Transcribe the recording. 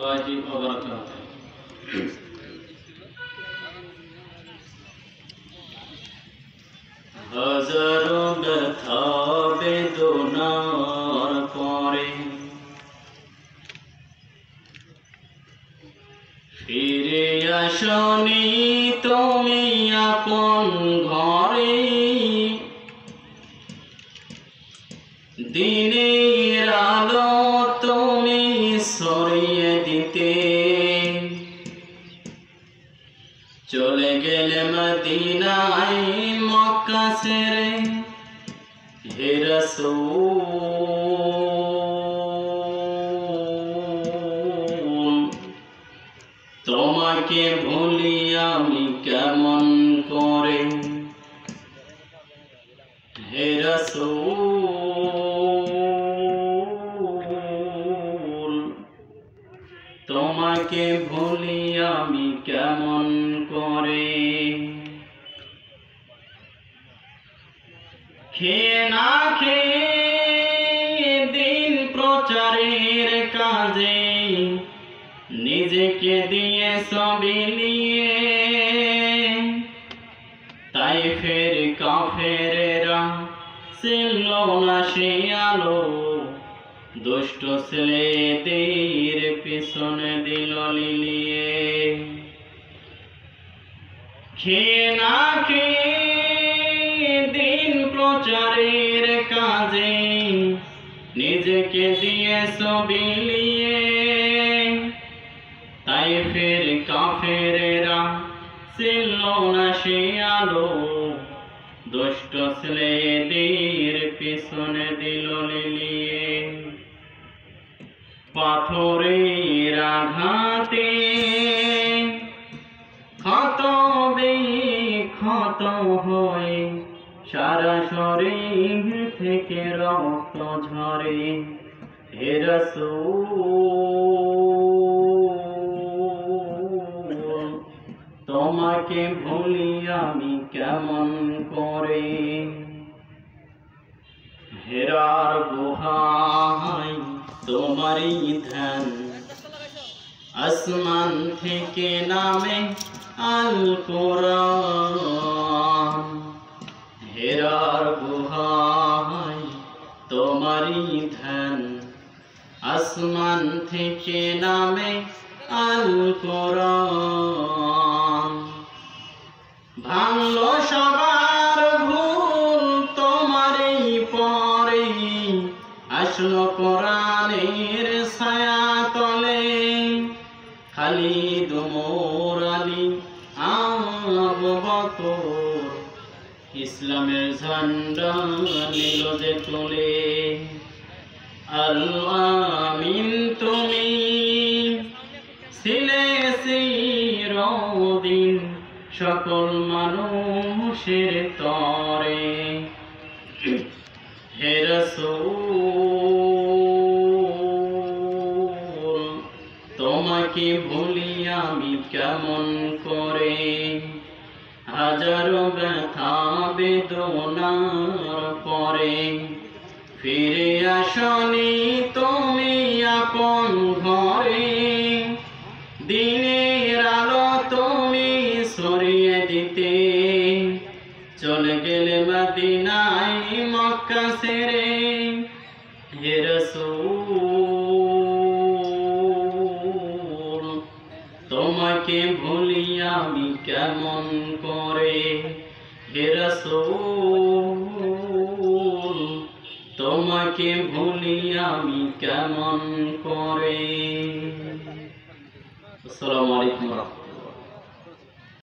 الله وبركاته হাজারো ব্যথা বেদনার পরে ফিরে আসনি তুমি আপন ঘরে দিনের আলো তুমি ছড়িয়ে দিতে চলে গেলে মদিনায় মক্কা ছেড়ে হে রাসূল তোমাকে ভুলি আমি কেমন করে হে রাসূল তোমাকে ভুলি আমি কেমন করে খেয়ে না খেয়ে দিন প্রচারের কাজে নিজেকে দিয়ে বিলিয়ে তাই ফের কাফেরেরা ছিল না সে আলো দুষ্ট ছেলেদের পিছনে দিল লিলিয়ে খেয়ে না খেয়ে দিন প্রচারের কাজে নিজেকে দিয়ে বিলিয়ে তাই ফের কাফেরেরা ছিল না সে আলো দুষ্ট ছেলেদের পিছনে দিল লিলিয়ে পাথরের আঘাতে ক্ষত বিক্ষত হয়ে সারা শরীর থেকে রক্ত ঝরে হে রাসূল তোমাকে ভুলি আমি কেমন করে হেরার গুহায় তোমারই ধ্যান আসমান থেকে নামে আল কোরআন হেরার গুহায় তোমারই ধ্যান আসমান থেকে নামে আল কোরআন ভাঙলো সবার ভুল তোমারই পরে আসলো কোরআনের ছায়া তলে খালিদ ওমর আলী আবু বকর ইসলামের ঝান্ডা নিল যে তুলে আল আমিন তুমি ছিলে চিরদিন সকল মানুষের তরে হে রাসূল তোমাকে ভুলি আমি কেমন করে হাজারো ব্যথা বেদনার পরে ফিরে আসনি তুমি আপন ঘরে দিনের আলো তুমি ছড়িয়ে দিতে চলে গেলে মদিনায় মক্কা ছেড়ে হে রাসূল তোমাকে ভুলি আমি কেমন করে হে রাসূল তোমাকে ভুলি আমি কেমন করে আসসালামু আলাইকুম।